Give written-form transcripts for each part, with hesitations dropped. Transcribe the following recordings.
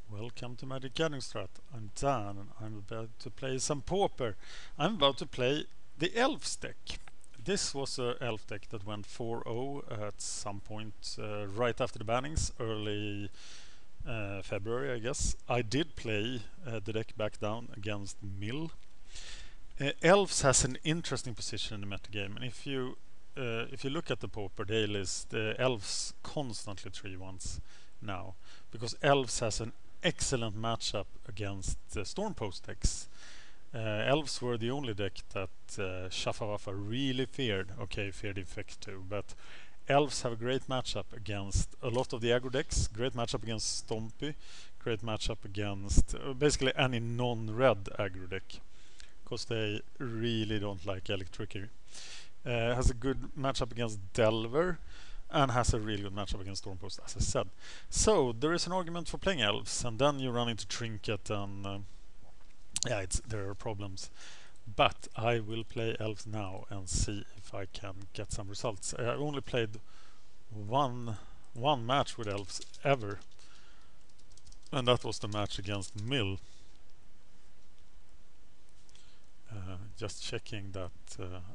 Welcome to MagicGatheringStrat. I'm Dan and I'm about to play some Pauper. I'm about to play the Elves deck. This was an Elf deck that went 4-0 at some point right after the bannings, early February I guess. I did play the deck back down against Mill. Elves has an interesting position in the metagame, and if you look at the Pauper dailies, the Elves constantly 3-1s now, because Elves has an excellent matchup against the Stormpost decks. Elves were the only deck that Shafawaffa really feared. Okay, feared effect too, but Elves have a great matchup against a lot of the aggro decks, great matchup against Stompy, great matchup against basically any non-red aggro deck, because they really don't like Electricity. Has a good matchup against Delver, and has a really good matchup against Stormpost, as I said. So there is an argument for playing Elves, and then you run into Trinket, and there are problems. But I will play Elves now and see if I can get some results. I've only played one match with Elves ever, and that was the match against Mill. Just checking that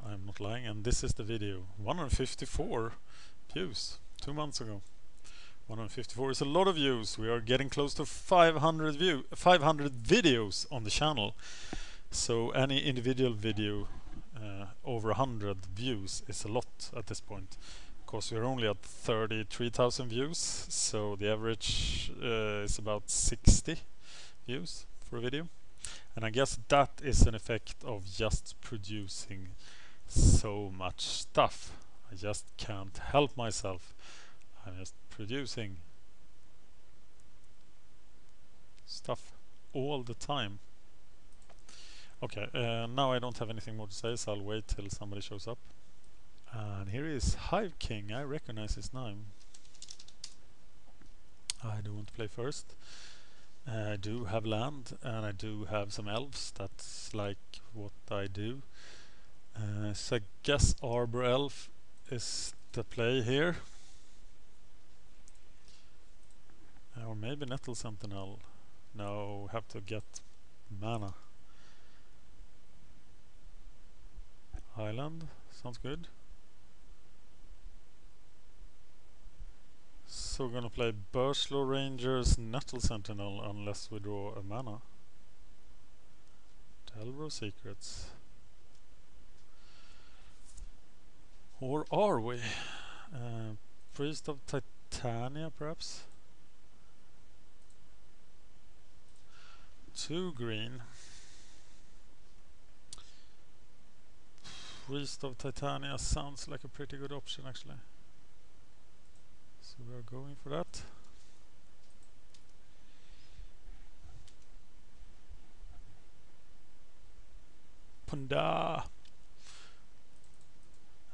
I'm not lying, and this is the video. 154 views 2 months ago. 154 is a lot of views. We are getting close to 500 videos on the channel. So any individual video over 100 views is a lot at this point. Of course, we're only at 33,000 views, so the average is about 60 views for a video. And I guess that is an effect of just producing so much stuff. I just can't help myself. I'm just producing stuff all the time. Okay, now I don't have anything more to say, so I'll wait till somebody shows up. And here is Hive King. I recognize his name. I do want to play first. I do have land, and I do have some elves. That's like what I do. So I guess Pauper Elf is the play here. Or maybe Nettle Sentinel. No, have to get mana. Island, sounds good. So we're gonna play Burslow Rangers, Nettle Sentinel, unless we draw a mana. Delver Secrets. Or are we? Priest of Titania, perhaps? 2 green. Priest of Titania sounds like a pretty good option, actually. So we are going for that. Punda!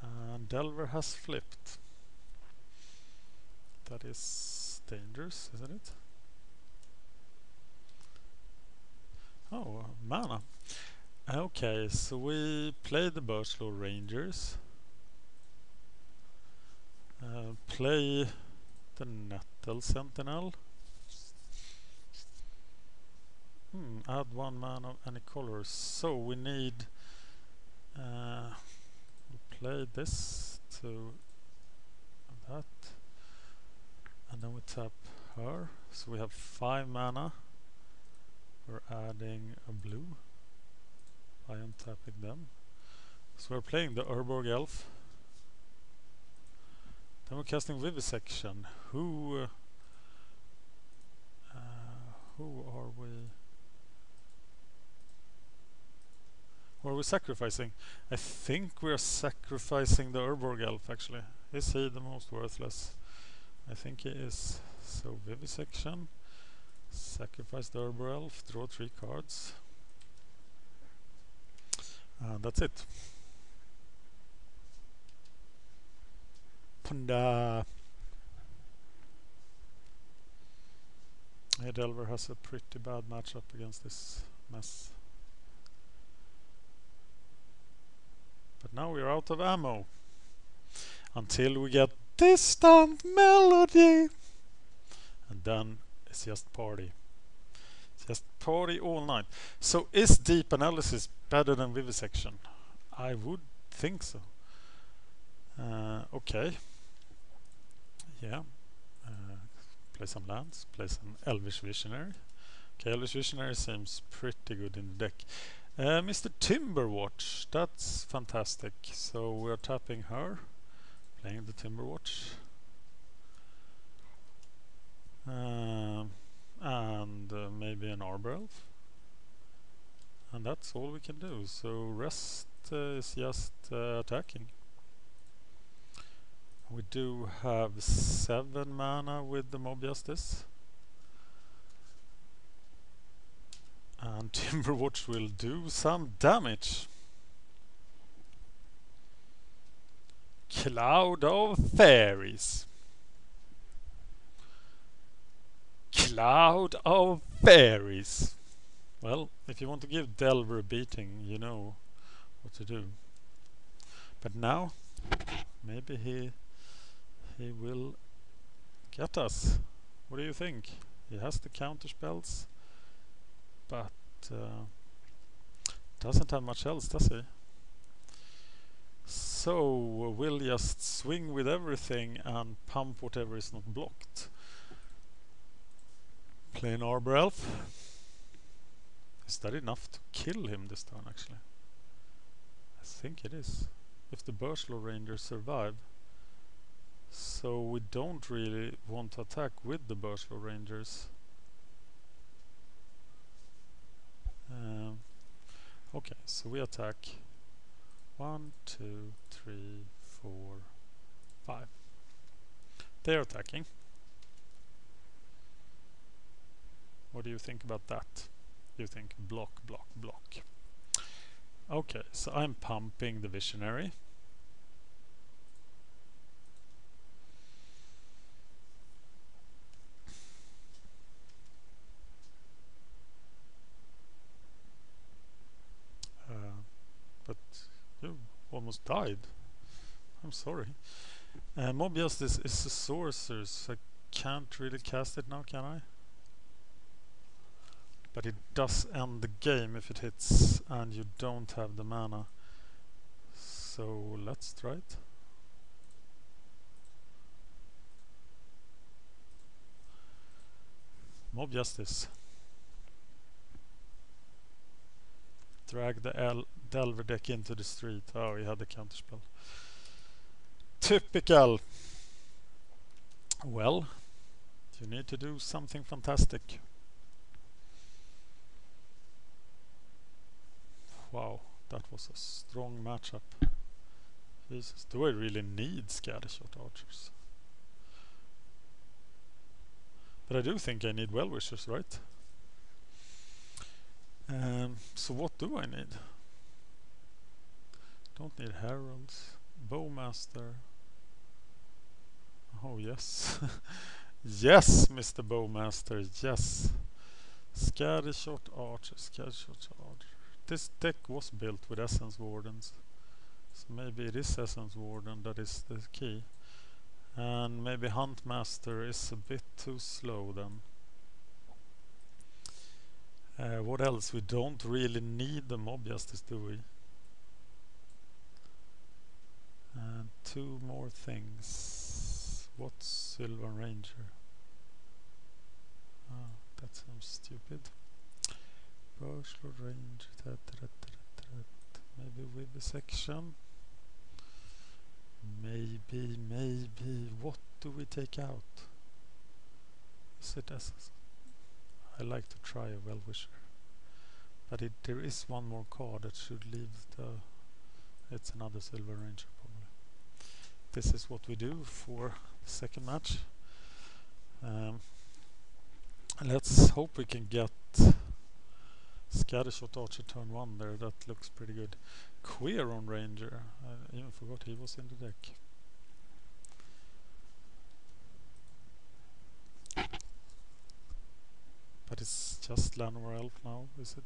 And Delver has flipped. That is dangerous, isn't it? Oh, mana. Okay, so we play the Burslow Rangers. Play the Nettle Sentinel. Add 1 mana of any color. So we need we'll play this to that, and then we tap her. So we have 5 mana. We're adding a blue. I am tapping them. So we're playing the Pauper Elf. Then we're casting Vivisection. Who are we? Who are we sacrificing? I think we're sacrificing the Pauper Elf, actually. Is he the most worthless? I think he is. So Vivisection. Sacrifice the Pauper Elf. Draw 3 cards. And that's it. Punda. Yeah, Delver has a pretty bad matchup against this mess. But now we're out of ammo. Until we get Distant Melody. And then it's just party. Just party all night. So is deep analysis better than vivisection? I would think so. Okay. Yeah. Play some lands. Play some Elvish Visionary. Okay, Elvish Visionary seems pretty good in the deck. Mr. Timberwatch, that's fantastic. So we're tapping her, playing the Timberwatch. And maybe an Arbor Elf. And that's all we can do. So rest is just attacking. We do have 7 mana with the Mob Justice. And Timberwatch will do some damage. Cloud of Fairies. Cloud of Fairies. Well, if you want to give Delver a beating, you know what to do. But now, maybe he will get us. What do you think? He has the counter spells, but doesn't have much else, does he? So we'll just swing with everything and pump whatever is not blocked. Play an Arbor Elf. Is that enough to kill him this turn, actually? I think it is. If the Burslow Rangers survive. So we don't really want to attack with the Burslow Rangers. Okay, so we attack 1, 2, 3, 4, 5. They're attacking. What do you think about that? You think block, block, block. Okay, so I'm pumping the Visionary. But you almost died. I'm sorry. Mob Justice is a sorcerer, so I can't really cast it now, can I? But it does end the game if it hits and you don't have the mana. So let's try it. Mob Justice. Drag the Delver deck into the street. Oh, he had the counterspell. Typical. Well, you need to do something fantastic. Wow, that was a strong matchup. Jesus, do I really need Scattershot Archers? But I do think I need Well-Wishers, right? So what do I need? Don't need Heralds. Bowmaster. Oh yes. Yes, Mr. Bowmaster, yes. Scattershot Archer, Scattershot Archer. This deck was built with Essence Wardens. So maybe it is Essence Warden that is the key. And maybe Huntmaster is a bit too slow then. What else? We don't really need the Mob Justice, do we? And 2 more things. What's Silver Ranger? Ah, that sounds stupid. Burslow Ranger. Maybe with the section. Maybe. What do we take out? Is it Essence? I like to try a Well-Wisher. But there is one more card that should leave the... It's another Silver Ranger probably. This is what we do for the second match. Let's hope we can get Scattershot Archer turn 1 there. That looks pretty good. Queeron Ranger. I even forgot he was in the deck. But it's just Llanowar Elf now, is it?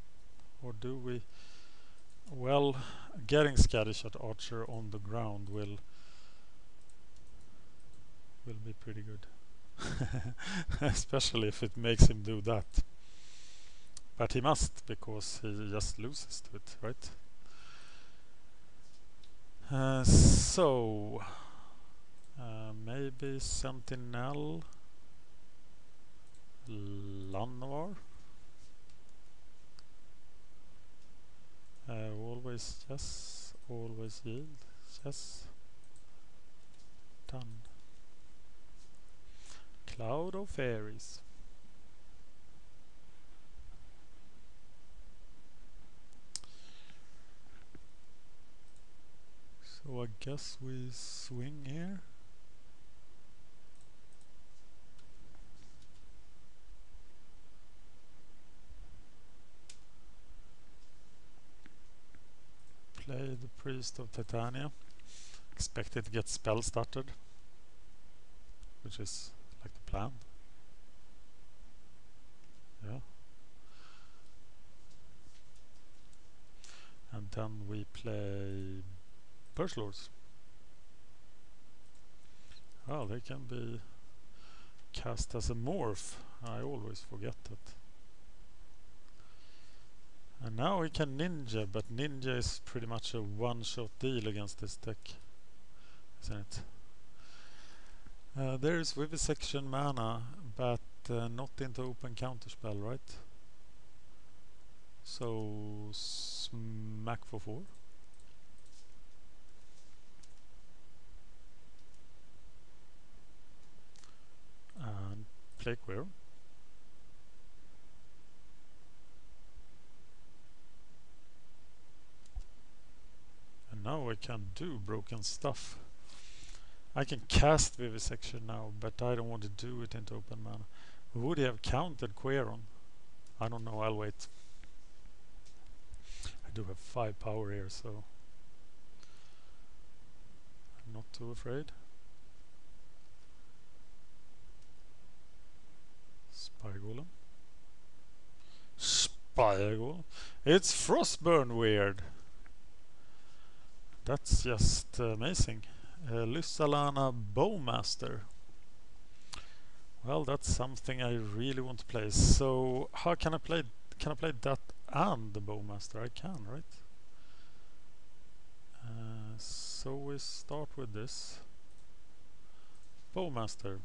Or do we... Well, getting Scattershot Archer on the ground will be pretty good. Especially if it makes him do that. But he must, because he just loses to it, right? So maybe Sentinel, Lanoir. Always yes, always yield, yes. Done. Cloud of Fairies. So I guess we swing here. Play the Priest of Titania. Expect it to get spell started, which is like the plan. Yeah. And then we play Purse Lords. Oh, they can be cast as a morph. I always forget that. And now we can ninja, but ninja is pretty much a one-shot deal against this deck, isn't it? There is Vivisection mana, but not into open counterspell, right? So smack for 4. And play Queer. And now I can do broken stuff. I can cast Vivisection now, but I don't want to do it into open mana. Would he have countered Queeron? I don't know, I'll wait. I do have 5 power here, so I'm not too afraid. Spire Golem. Spire Golem. It's Frostburn weird. That's just amazing. Lyssalana Bowmaster. Well, that's something I really want to play. So how can I play? Can I play that and the Bowmaster? I can, right? So we start with this Bowmaster.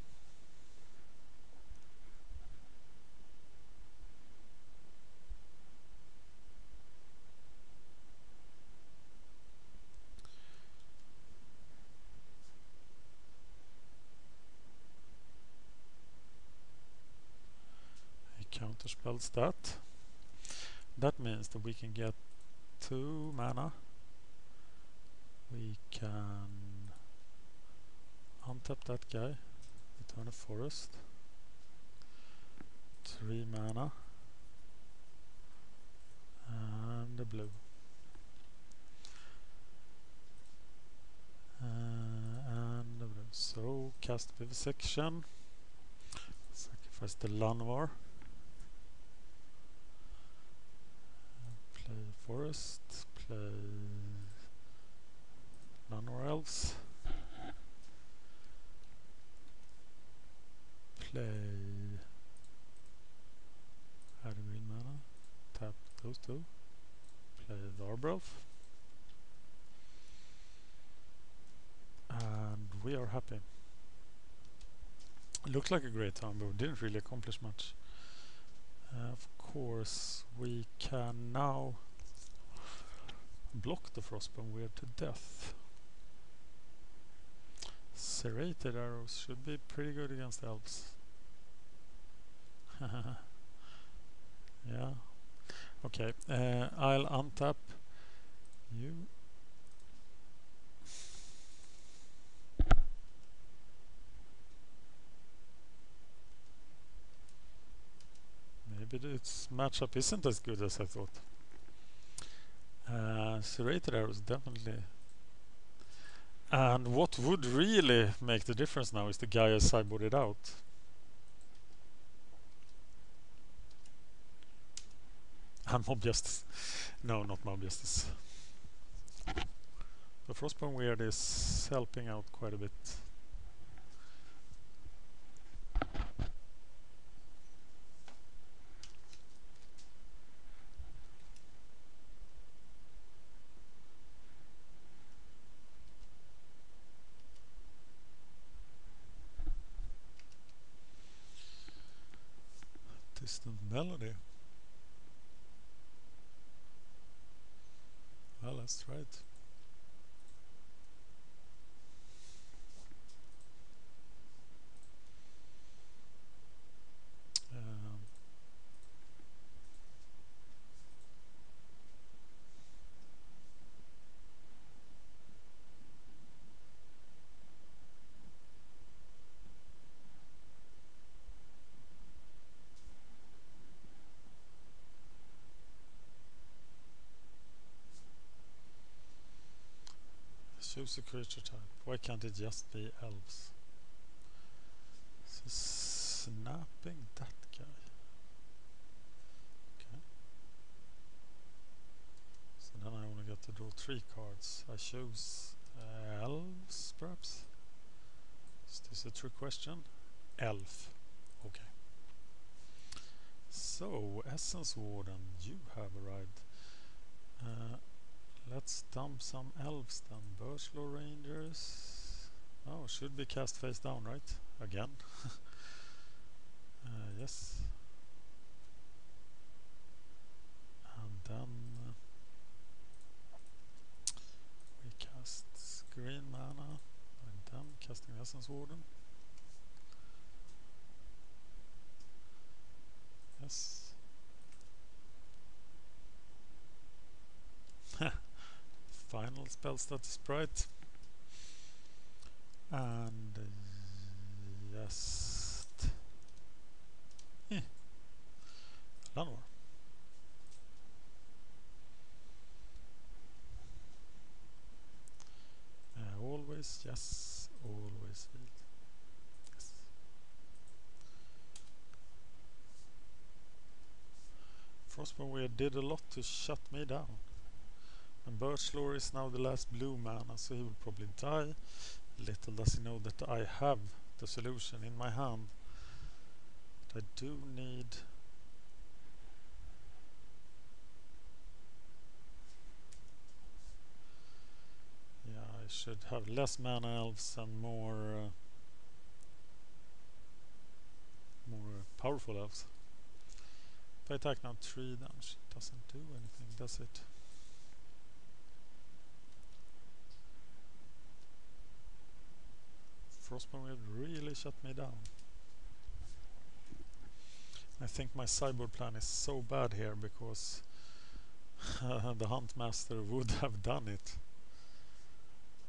Counterspells that. That means that we can get 2 mana. We can untap that guy, return a forest, 3 mana, and a blue. And a blue. So cast Vivisection, sacrifice the Lanoir. Play forest, play Pauper Elves, play add a green mana, tap those 2, play the Pauper Elf, and we are happy. Looked like a great turn, but we didn't really accomplish much. Of course, we can now block the Frostburn Weird to death. Serrated arrows should be pretty good against elves. Yeah. Okay, I'll untap you. Maybe its matchup isn't as good as I thought. Serrated arrows definitely. And what would really make the difference now is the guy I sideboarded out. And Mob Justice. No, not Mob Justice. The Frostburn Weird is helping out quite a bit. Distant melody. Well, let's try it. Choose a creature type. Why can't it just be elves? So snapping that guy. Okay. So then I only get to draw 3 cards. I choose elves, perhaps? Is this a trick question? Elf. Okay. So, Essence Warden, you have arrived. Let's dump some elves then. Birchlaw Rangers. Oh, should be cast face down, right? Again. Yes. And then we cast green mana. And then casting Essence Warden. Yes. Final spell status sprite. And yes. Lanor. Always, yes. Always field. Yes. Frostmourne did a lot to shut me down. And Birchlaw is now the last blue mana, so he will probably die. Little does he know that I have the solution in my hand. But I do need... Yeah, I should have less mana elves and more powerful elves. If I attack now 3 damage, it doesn't do anything, does it? Frostmourne really shut me down. I think my sideboard plan is so bad here because the Huntmaster would have done it.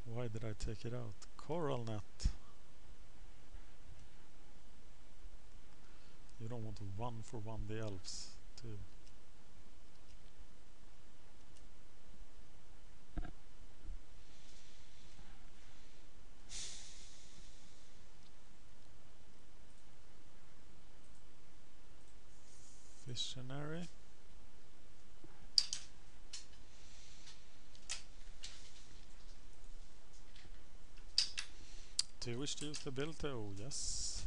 Why did I take it out? Coral Net. You don't want to 1-for-1 the elves too. Visionary. Do you wish to use the ability? Oh yes.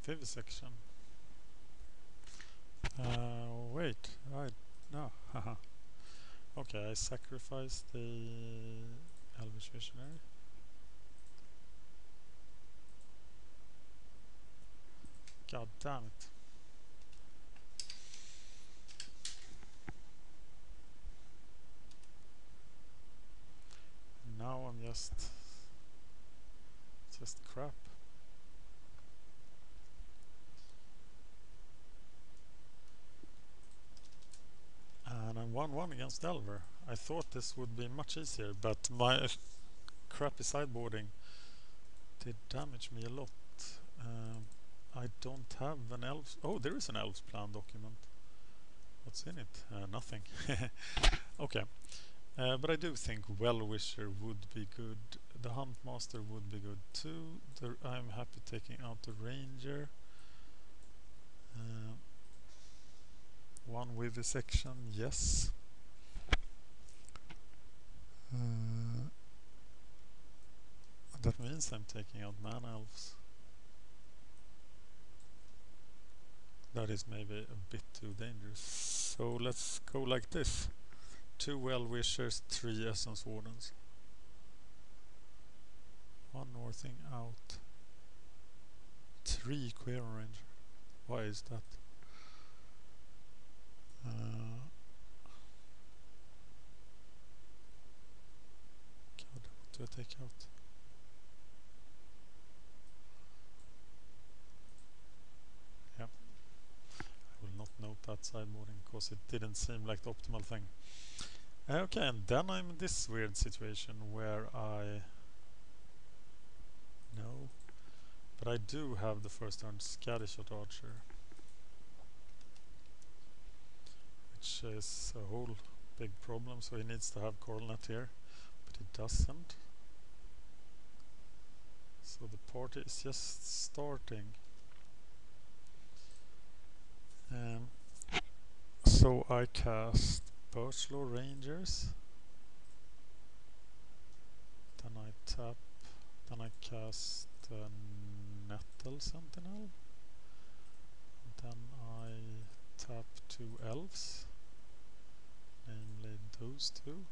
Vivisection. Wait. No. Haha. Okay, I sacrificed the Elvish Visionary. God damn it. Now I'm just crap. And I'm 1-1 against Delver. I thought this would be much easier, but my crappy sideboarding did damage me a lot. I don't have an elf. Oh, there is an elves plan document. What's in it? Nothing. Okay. But I do think Well-Wisher would be good. The Huntmaster would be good too. I'm happy taking out the Ranger. One Vivisection, yes. That means I'm taking out Mana Elves. That is maybe a bit too dangerous. So let's go like this. 2 Well-Wishers, 3 Essence Wardens. One more thing out. 3 Queer Ranger. Why is that? God, what do I take out? Yeah. I will not note that sideboarding because it didn't seem like the optimal thing. Okay, and then I'm in this weird situation where I... No. But I do have the first turn Scattershot Archer. Which is a whole big problem, so he needs to have Coronet here. But he doesn't. So the party is just starting. So I cast Birchlaw Rangers. Then I tap. Then I cast Nettle Sentinel. Then I tap 2 elves. Namely those 2.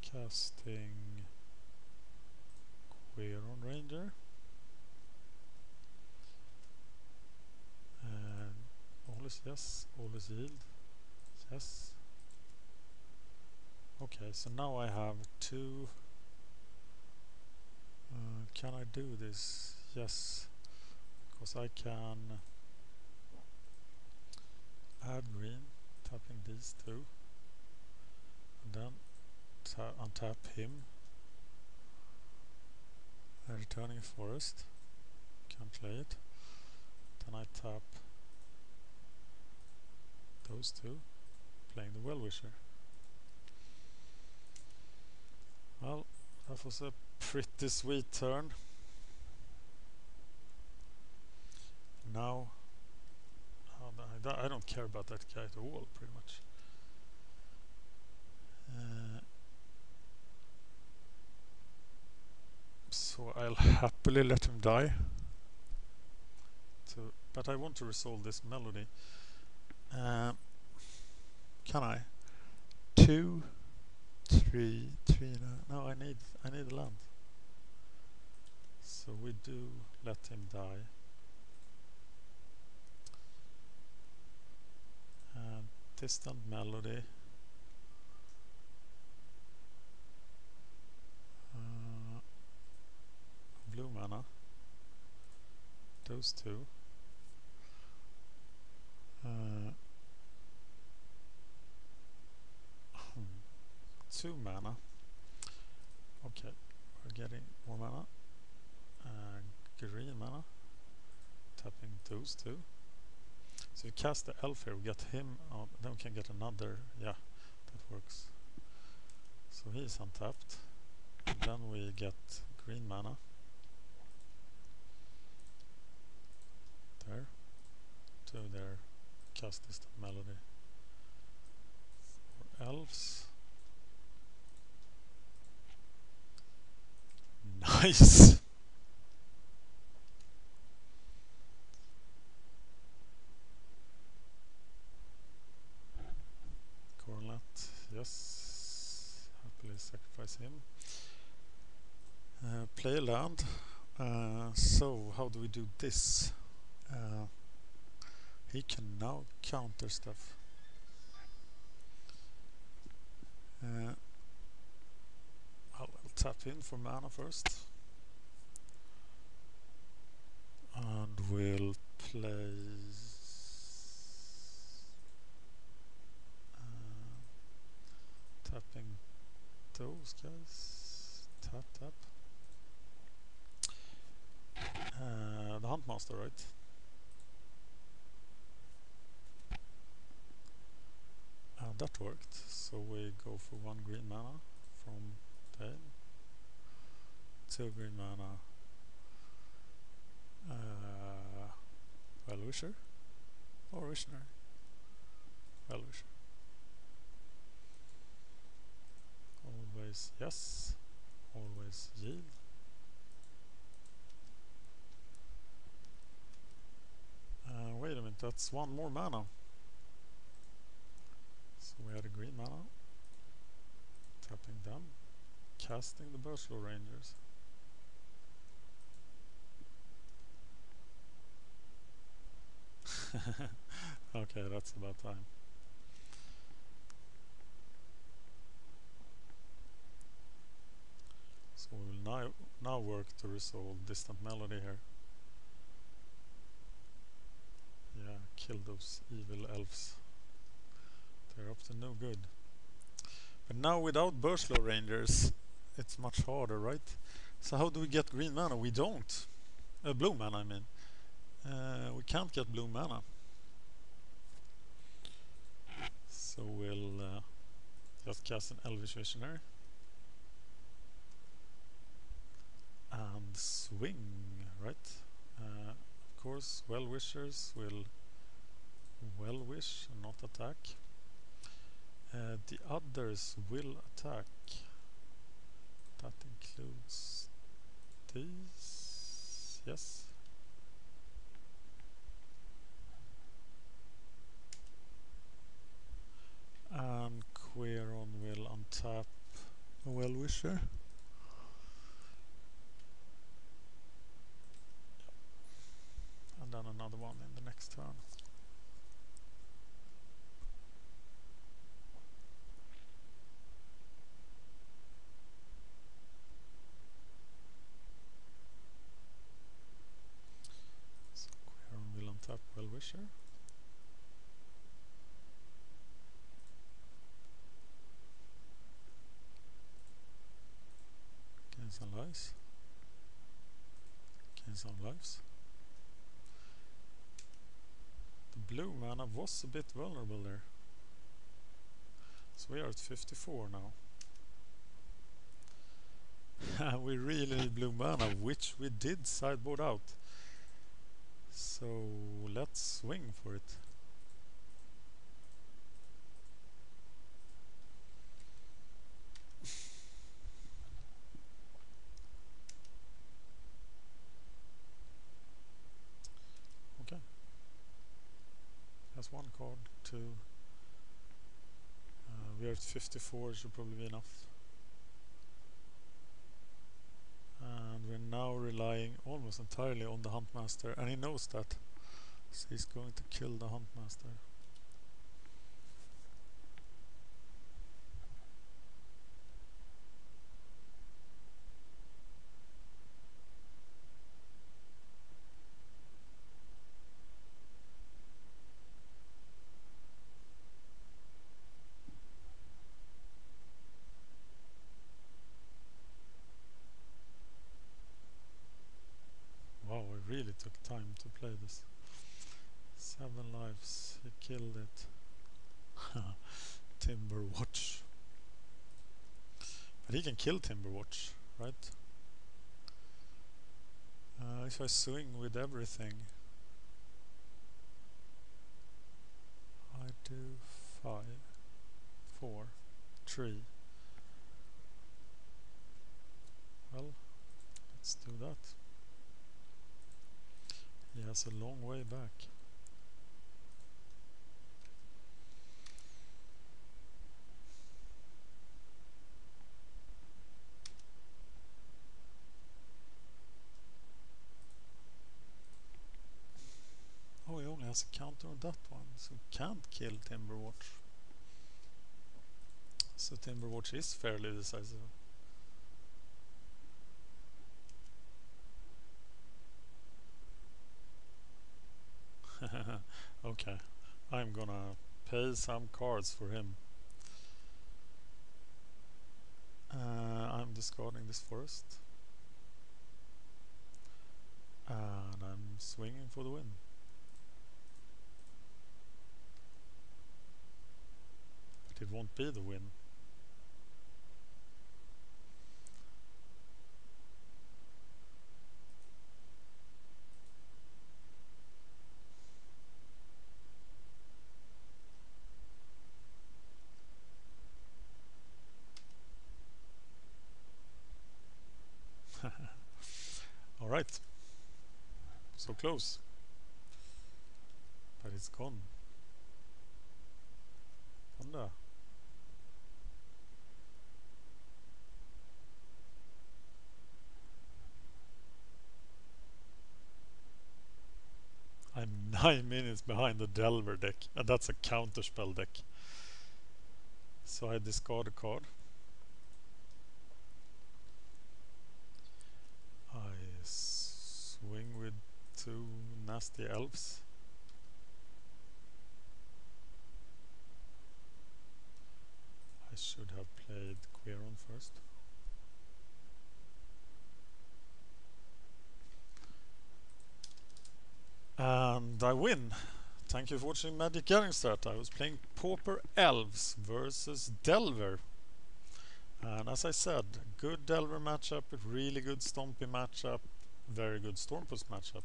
Casting Queeron Ranger. And always yes, always yield. Yes. Okay, so now I have 2. Can I do this? Yes. Because I can add green, tapping these 2. And then untap him. And returning forest. Can play it. Then I tap those 2, playing the Well-Wisher. Well, that was a pretty sweet turn. Now, I don't care about that guy at all, pretty much. So I'll happily let him die. But I want to resolve this melody. Can I? 2, 3, 3. No, I need a land. So we do let him die. And Distant Melody. Blue mana. Those 2. 2 mana. Okay, we're getting more mana. Green mana. Tapping those 2. So you cast the elf here, we get him out, then we can get another. Yeah, that works. So he's untapped. And then we get green mana. There. 2 there. Cast Distant Melody. For elves. Nice! Coronet, yes. Happily sacrifice him. Play a land. So, how do we do this? He can now counter stuff. I'll tap in for mana first. And we'll play tapping those guys. Tap, tap. The Huntmaster, right? That worked. So we go for 1 green mana from Dale. 2 green mana. Well-Wisher or Visionary? Well-Wisher. Always yes. Always yield. Wait a minute, that's 1 more mana. So we had a green mana. Tapping them. Casting the Birchlaw Rangers. Okay, that's about time. So we'll now work to resolve distant melody here. Yeah, kill those evil elves. They're up to no good. But now without Burslow Rangers, it's much harder, right? So how do we get green mana? We don't. Blue mana, I mean. We can't get blue mana. So we'll just cast an Elvish Visionary. And swing, right? Of course, Well-Wishers will Well-Wish and not attack. The others will attack. That includes these. Yes. And Queron will untap a Well-Wisher. And then another one in the next turn. So Queron will untap Well-Wisher. Gain some lives. Gain some lives. The blue mana was a bit vulnerable there. So we are at 54 now. We really need blue mana, which we did sideboard out. So let's swing for it. Okay. That's one card, two. We are at 54, should probably be enough. And we're now relying almost entirely on the Huntmaster, and he knows that. So he's going to kill the Huntmaster. Wow, I really took time to play this. 7 lives, he killed it. Timberwatch. But he can kill Timberwatch, right? If I swing with everything, I do 5, 4, 3. Well, let's do that. He has a long way back. Oh, he only has a counter on that one, so he can't kill Timberwatch. So Timberwatch is fairly decisive. Okay, I'm gonna pay some cards for him. I'm discarding this forest. And I'm swinging for the win. But it won't be the win. Alright. So close. But it's gone. Honda. I I'm 9 minutes behind the Delver deck, and that's a counterspell deck. So I discard a card. I swing with 2 nasty elves. I should have played Queron first. And I win. Thank you for watching MagicGatheringStrat. I was playing Pauper Elves versus Delver. And as I said, good Delver matchup, really good Stompy matchup, very good Stormpost matchup.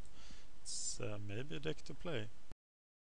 It's maybe a deck to play.